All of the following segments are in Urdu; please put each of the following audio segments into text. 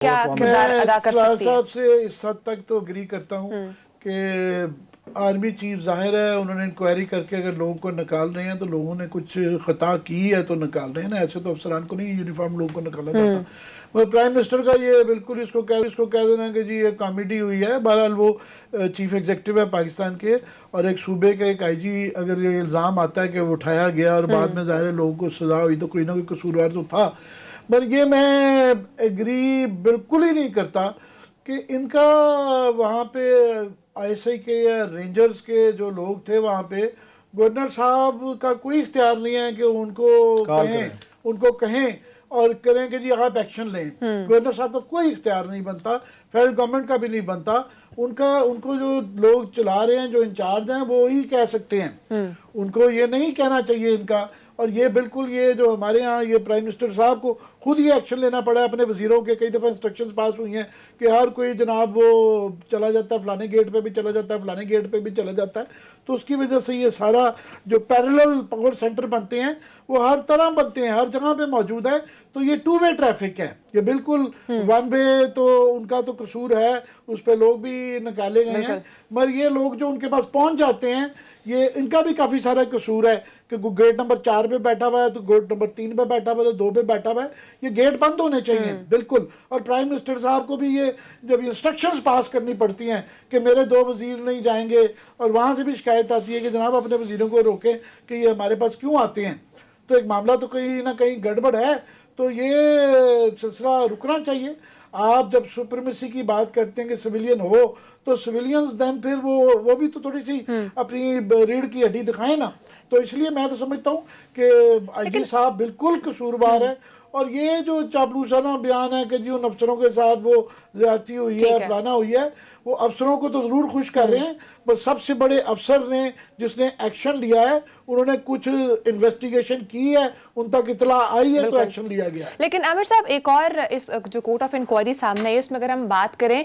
کیا کردار ادا کر سکتی ہے؟ صاحب سے اس حد تک تو اگری کرتا ہوں کہ آرمی چیف ظاہر ہے انہوں نے انکوائری کر کے اگر لوگوں کو نکال رہے ہیں تو لوگوں نے کچھ خطا کی ہے تو نکال رہے ہیں نا، ایسے تو افسران کو نہیں یونیفارم لوگوں کو نکالا جاتا۔ مگر پرائم منسٹر کا یہ بالکل اس کو کہہ دینا کہ جی یہ کامیڈی ہوئی ہے۔ بہرحال وہ چیف ایگزیکٹو ہے پاکستان کے، اور ایک صوبے کا ایک آئی جی اگر یہ الزام آتا ہے کہ وہ اٹھایا گیا اور بعد میں ظاہر ہے لوگوں کو سزا ہوئی تو کوئی نہ کوئی قصوروار تو تھا۔ پر یہ میں ایگری بالکل ہی نہیں کرتا کہ ان کا وہاں پہ آئی ایس آئی کے یا رینجرز کے جو لوگ تھے وہاں پہ، گورنر صاحب کا کوئی اختیار نہیں ہے کہ ان کو کہیں اور کریں کہ جی آپ ایکشن لیں۔ گورنر صاحب کا کوئی اختیار نہیں بنتا، فیڈرل گورنمنٹ کا بھی نہیں بنتا۔ ان کو جو لوگ چلا رہے ہیں، جو انچارج ہیں، وہ ہی کہہ سکتے ہیں، ان کو یہ نہیں کہنا چاہیے ان کا۔ اور یہ بالکل یہ جو ہمارے ہاں یہ پرائم منسٹر صاحب کو خود ہی ایکشن لینا پڑا ہے، اپنے وزیروں کے کئی دفعہ انسٹرکشنز پاس ہوئی ہیں کہ ہر کوئی جناب وہ چلا جاتا ہے فلانے گیٹ پہ بھی چلا جاتا ہے، فلانے گیٹ پہ بھی چلا جاتا ہے۔ تو اس کی وجہ سے یہ سارا جو پیرلل پاور سینٹر بنتے ہیں وہ ہر طرح بنتے ہیں، ہر جگہ پہ موجود ہے۔ تو یہ ٹو وے ٹریفک ہے، یہ بالکل ون وے تو ان کا تو قصور ہے، اس پہ لوگ بھی نکالے گئے ہیں، مگر یہ لوگ جو ان کے پاس پہنچ جاتے ہیں یہ ان کا بھی کافی سارا قصور ہے کہ گیٹ نمبر 4 پہ بیٹھا ہوا ہے تو گیٹ نمبر 3 پہ بیٹھا ہوا ہے تو 2 پہ بیٹھا ہوا ہے۔ یہ گیٹ بند ہونے چاہیے بالکل۔ اور پرائم منسٹر صاحب کو بھی یہ جب انسٹرکشنز پاس کرنی پڑتی ہیں کہ میرے 2 وزیر نہیں جائیں گے، اور وہاں سے بھی شکایت آتی ہے کہ جناب اپنے وزیروں کو روکیں کہ یہ ہمارے پاس کیوں آتے ہیں، تو ایک معاملہ تو کہیں نہ کہیں گڑبڑ ہے۔ تو یہ سلسلہ رکنا چاہیے۔ آپ جب سپرمیسی کی بات کرتے ہیں کہ سویلین ہو تو سویلینز دین پھر وہ بھی تو تھوڑی سی اپنی ریڑھ کی ہڈی دکھائیں نا۔ تو اس لیے میں تو سمجھتا ہوں کہ آئی جی صاحب بالکل قصوروار ہے، اور یہ جو چاپلوسانہ بیان ہے کہ جی ان افسروں کے ساتھ وہ زیادتی ہوئی ہے، فلانا ہوئی ہے، وہ افسروں کو تو ضرور خوش کر رہے ہیں، بس سب سے بڑے افسر نے جس نے ایکشن لیا ہے انہوں نے کچھ انویسٹیگیشن کی ہے، ان تک اطلاع آئی ہے تو ایکشن لیا گیا ہے۔ لیکن عامر صاحب ایک اور اس جو کورٹ آف انکوائری سامنے ہے اس میں اگر ہم بات کریں،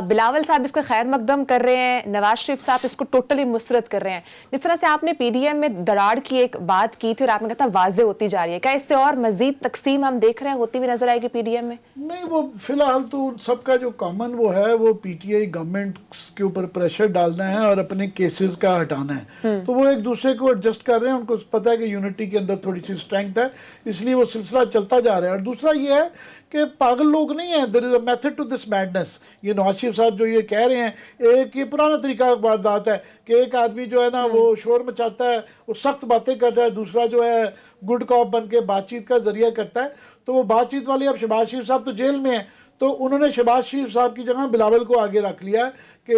بلاول صاحب اس کا خیر مقدم کر رہے ہیں، نواز شریف صاحب اس کو ٹوٹلی مسترد کر رہے ہیں۔ جس طرح سے آپ نے پی ڈی ایم میں دراڑ کی ایک بات کی تھی اور آپ نے کہا تھا واضح ہوتی جا رہی ہے، کیا اس سے اور مزید تقسیم ہم دیکھ رہے ہیں ہوتی ہوئی نظر آئے گی پی ڈی ایم میں؟ نہیں، وہ فی الحال تو سب کا جو کامن وہ ہے وہ پی ٹی آئی گورنمنٹ کے اوپر پریشر ڈالنا ہے اور اپنے کیسز کا ہٹانا ہے، تو وہ ایک دوسرے کو ایڈجسٹ کر رہے ہیں۔ ان کو پتہ ہے کہ یونٹی کے اندر تھوڑی سی اسٹرینتھ ہے، اس لیے وہ سلسلہ چلتا جا رہا ہے۔ اور دوسرا یہ ہے کہ پاگل لوگ نہیں ہیں، there is a method to this madness. یہ نواز شریف صاحب جو یہ کہہ رہے ہیں، ایک یہ پرانا طریقہ واردات ہے کہ ایک آدمی جو ہے نا وہ شور مچاتا ہے، وہ سخت باتیں کرتا ہے، دوسرا جو ہے گڈ کاپ بن کے بات چیت کا ذریعہ کرتا ہے۔ تو وہ بات چیت والے اب شہباز شریف صاحب تو جیل میں ہیں، تو انہوں نے شہباز شریف صاحب کی جگہ بلاول کو آگے رکھ لیا کہ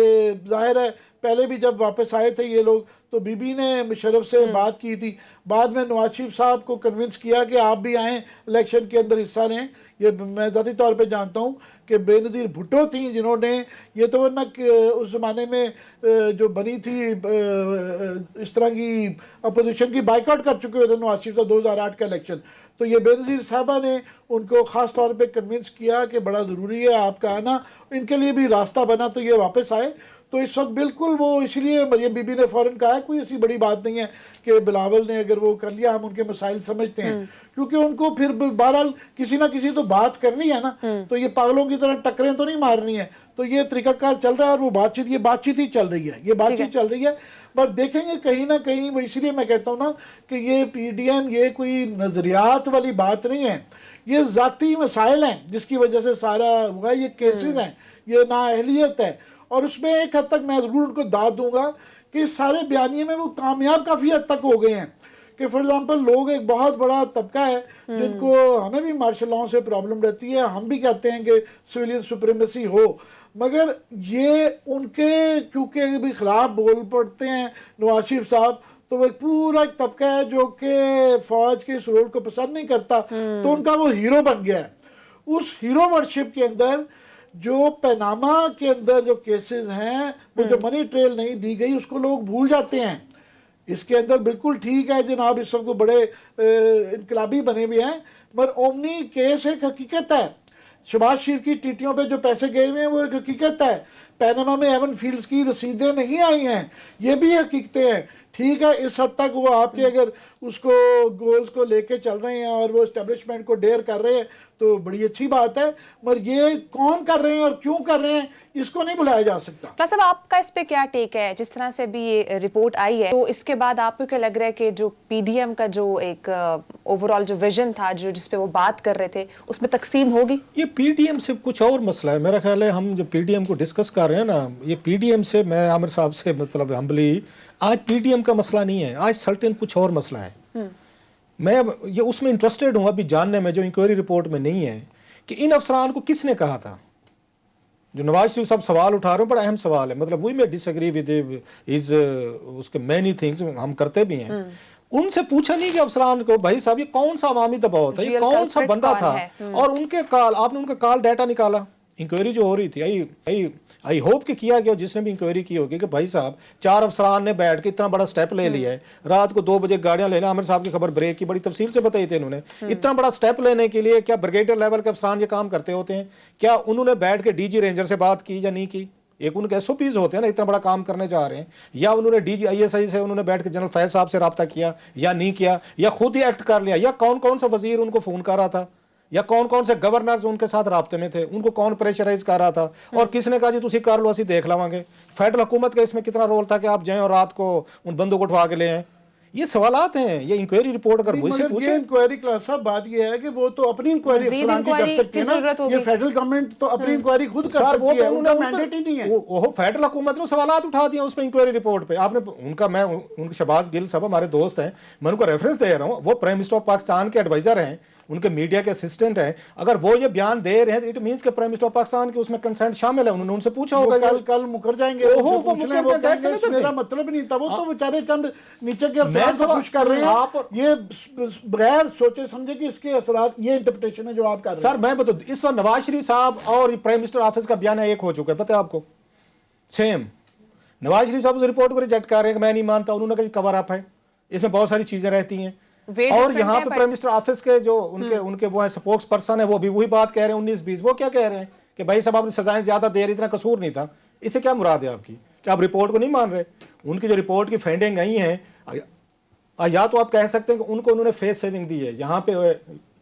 ظاہر ہے پہلے بھی جب واپس آئے تھے یہ لوگ تو بی بی نے مشرف سے بات کی تھی، بعد میں نواز شریف صاحب کو کنونس کیا کہ آپ بھی آئیں الیکشن کے اندر حصہ لیں۔ یہ میں ذاتی طور پہ جانتا ہوں کہ بے نظیر بھٹو تھیں جنہوں نے یہ تو ورنہ اس زمانے میں جو بنی تھی اس طرح کی اپوزیشن کی بائیکاٹ کر چکے ہوئے تھے نواز شریف صاحب 2008 کا الیکشن، تو یہ بے نظیر صاحبہ نے ان کو خاص طور پہ کنونس کیا کہ بڑا ضروری ہے آپ کا آنا، ان کے لیے بھی راستہ بنا تو یہ واپس آئے۔ تو اس وقت بالکل وہ اس لیے مریم بی بی نے فوراً کہا کوئی ایسی بڑی بات نہیں ہے کہ بلاول نے اگر وہ کر لیا، ہم ان کے مسائل سمجھتے ہیں، کیونکہ ان کو پھر بہرحال کسی نہ کسی تو بات کرنی ہے نا، تو یہ پاگلوں کی طرح ٹکریں تو نہیں مارنی ہے۔ تو یہ طریقہ کار چل رہا ہے اور وہ یہ بات چیت ہی چل رہی ہے، یہ بات چیت چل رہی ہے۔ پر دیکھیں گے کہیں نہ کہیں، وہ اسی لیے میں کہتا ہوں نا کہ یہ پی ڈی ایم یہ کوئی نظریات والی بات نہیں ہے، یہ ذاتی مسائل ہیں جس کی وجہ سے سارا ہوا ہے، یہ کیسز ہیں، یہ نااہلیت ہے۔ اور اس میں ایک حد تک میں ضرور ان کو داد دوں گا کہ سارے بیانیے میں وہ کامیاب کافی حد تک ہو گئے ہیں کہ فار ایگزامپل لوگ ایک بہت بڑا طبقہ ہے جن کو ہمیں بھی مارشل لاؤ سے پرابلم رہتی ہے، ہم بھی کہتے ہیں کہ سویلین سپریمیسی ہو، مگر یہ ان کے کیونکہ بھی خلاف بول پڑتے ہیں نواز شریف صاحب، تو وہ ایک پورا ایک طبقہ ہے جو کہ فوج کے اس رول کو پسند نہیں کرتا، تو ان کا وہ ہیرو بن گیا ہے۔ اس ہیرو ورشپ کے اندر جو پیناما کے اندر جو کیسز ہیں، وہ جو منی ٹریل نہیں دی گئی اس کو لوگ بھول جاتے ہیں۔ اس کے اندر بالکل ٹھیک ہے جناب اس وقت کو بڑے انقلابی بنے ہوئے ہیں، مگر اومنی کیس ایک حقیقت ہے۔ شہباز شریف کی ٹیٹیوں پہ جو پیسے گئے ہوئے ہیں وہ ایک حقیقت ہے۔ پیناما میں ایون فیلڈز کی رسیدیں نہیں آئی ہیں، یہ بھی حقیقتیں ہیں۔ ٹھیک ہے اس حد تک وہ آپ کے اگر اس کو گولز کو لے کے چل رہے ہیں اور وہ اسٹیبلشمنٹ کو ڈیئر کر رہے ہیں تو بڑی اچھی بات ہے، مگر یہ کون کر رہے ہیں اور کیوں کر رہے ہیں اس کو نہیں بلایا جا سکتا۔ ڈاکٹر صاحب آپ کا اس پہ کیا ٹیک ہے؟ جس طرح سے بھی یہ رپورٹ آئی ہے تو اس کے بعد آپ کو کیا لگ رہا ہے کہ جو پی ڈی ایم کا جو ایک اوور آل جو ویژن تھا جس پہ وہ بات کر رہے تھے اس میں تقسیم ہوگی؟ یہ پی ڈی ایم سے کچھ اور مسئلہ ہے میرا خیال ہے، ہم جو پی ڈی ایم کو ڈسکس کر رہے ہیں نا، یہ پی ڈی ایم سے میں عامر صاحب سے مطلب ہمبلی، آج پی ڈی ایم کا مسئلہ نہیں ہے، آج سرٹن کچھ اور مسئلہ ہے۔ میں یہ اس میں انٹرسٹڈ ہوں ابھی جاننے میں، جو انکوائری رپورٹ میں نہیں ہے، کہ ان افسران کو کس نے کہا تھا۔ جو نواز شریف صاحب سوال اٹھا رہے ہیں بڑا اہم سوال ہے، مطلب وی میں ڈس ایگری ود ہز اس کے مینی تھنگس ہم کرتے بھی ہیں۔ ان سے پوچھا نہیں کہ افسران کو بھائی صاحب یہ کون سا عوامی دباؤ تھا، یہ کون سا بندہ تھا، اور ان کے کال آپ نے ان کا کال ڈیٹا نکالا۔ انکوائری جو ہو رہی تھی آئی ہوپ کہ کیا گیا جس نے بھی انکوائری کی ہوگی کہ بھائی صاحب 4 افسران نے بیٹھ کے اتنا بڑا سٹیپ لے لیا ہے، رات کو 2 بجے گاڑیاں لینا، عامر صاحب کی خبر بریک کی بڑی تفصیل سے بتائی تھی انہوں نے، اتنا بڑا سٹیپ لینے کے لیے کیا بریگیڈیئر لیول کے افسران یہ کام کرتے ہوتے ہیں؟ کیا انہوں نے بیٹھ کے ڈی جی رینجر سے بات کی یا نہیں کی؟ ایک ان کے ایس او پیز ہوتے ہیں نا، اتنا بڑا کام کرنے جا رہے ہیں، یا انہوں نے D G I S I سے انہوں نے بیٹھ کے جنرل فیض صاحب سے رابطہ کیا یا نہیں کیا، یا خود ہی ایکٹ کر لیا، یا کون سا وزیر ان کو فون کر رہا تھا، یا کون سے گورنرز ان کے ساتھ رابطے میں تھے، ان کو کون پریشرائز کر رہا تھا، اور کس نے کہا جی تسی کر لو اسی دیکھ لواں گے۔ فیڈرل حکومت کا اس میں کتنا رول تھا کہ آپ جائیں اور رات کو ان بندوں کو اٹھوا کے لے آئیں؟ یہ سوالات ہیں، یہ انکوائری رپورٹ اگر مجھ سے پوچھیں۔ انکوائری کلاس صاحب بات یہ ہے کہ وہ تو اپنی انکوائری افسران کی کر سکتے ہیں نا، یہ فیڈرل گورنمنٹ تو اپنی انکوائری خود کر سکتی ہے، ان کا مینڈیٹ ہی نہیں ہے۔ وہ فیڈرل حکومت نے سوالات اٹھا دیا اس پہ انکوائری رپورٹ پہ، آپ نے ان کا، میں ان کے شہباز گل صاحب ہمارے دوست ہیں، میں ان کو ریفرنس دے رہا ہوں، وہ پرائم منسٹر آف پاکستان کے ایڈوائزر ہیں، ان کے میڈیا کے اسسٹنٹ ہیں، اگر وہ یہ بیان دے رہے ہیں اٹ مینس کہ پرائم منسٹر آف پاکستان کی اس میں کنسنٹ شامل ہے، انہوں نے ان سے پوچھا ہوگا۔ کل مکر جائیں گے، میرا مطلب نہیں تھا، وہ تو بیچارے چند نیچے کے افسران کو خوش کر رہے ہیں، یہ بغیر سوچے سمجھے کہ اس کے اثرات، یہ انٹرپریٹیشن ہے جو آپ کر رہے ہیں۔ سر میں بتا اس وقت نواز شریف صاحب اور پرائم منسٹر آفس کا بیان ایک ہو چکا ہے، پتہ ہے آپ کو؟ سیم نواز شریف صاحب اس رپورٹ کو ریجیکٹ کر رہے ہیں کہ میں نہیں مانتا، انہوں نے کہا کور اپ ہے، اس میں بہت ساری چیزیں رہتی ہیں، اور یہاں پہ پرائم منسٹر آفس کے جو ان کے وہ ہیں سپوکس پرسن ہیں، وہ بھی وہی بات کہہ رہے ہیں 19-20، وہ کیا کہہ رہے ہیں کہ بھائی صاحب آپ نے سزائیں زیادہ دے رہے، اتنا قصور نہیں تھا۔ اس سے کیا مراد ہے آپ کی کہ آپ رپورٹ کو نہیں مان رہے؟ ان کی جو رپورٹ کی فائنڈنگ آئی ہیں، یا تو آپ کہہ سکتے ہیں کہ ان کو انہوں نے فیس سیونگ دی ہے، یہاں پہ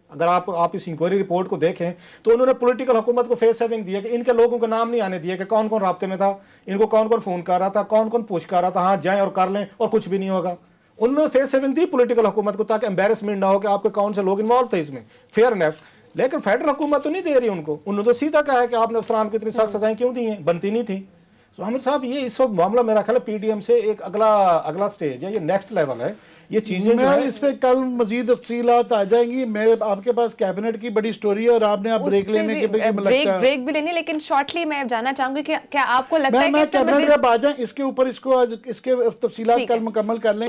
اگر آپ اس انکوائری رپورٹ کو دیکھیں تو انہوں نے پولیٹیکل حکومت کو فیس سیونگ دی ہے کہ ان کے لوگوں کا نام نہیں آنے دیا کہ کون کون رابطے میں تھا، ان کو کون کون فون کر رہا تھا، کون کون پوچھ کر رہا تھا، ہاں جائیں اور کر لیں اور کچھ بھی نہیں ہوگا۔ انہوں نے فیس سیونگ دی پولیٹیکل حکومت کو تاکہ امبیرسمنٹ نہ ہو کہ آپ کے کون سے لوگ انوالو تھے اس میں، فیئر نیف۔ لیکن فیڈرل حکومت تو نہیں دے رہی ان کو، انہوں نے تو سیدھا کہا ہے کہ آپ نے افسران کو اتنی سخت سزائیں کیوں دی ہیں، بنتی نہیں تھی۔ تو حامد صاحب یہ اس وقت معاملہ میرا خیال ہے پی ڈی ایم سے ایک اگلا سٹیج ہے، یہ نیکسٹ لیول ہے، یہ چیزیں میں اس پہ کل مزید تفصیلات آ جائیں گی، میرے آپ کے پاس کیبنٹ کی بڑی سٹوری ہے اور آپ نے بریک لینے کے بریک بھی لینی، لیکن شارٹلی میں جاننا چاہوں گی کہ کیا آپ کو لگتا ہے کہ میں کیبنٹ جب آ جائیں اس کے اوپر اس کے تفصیلات کل مکمل کر لیں۔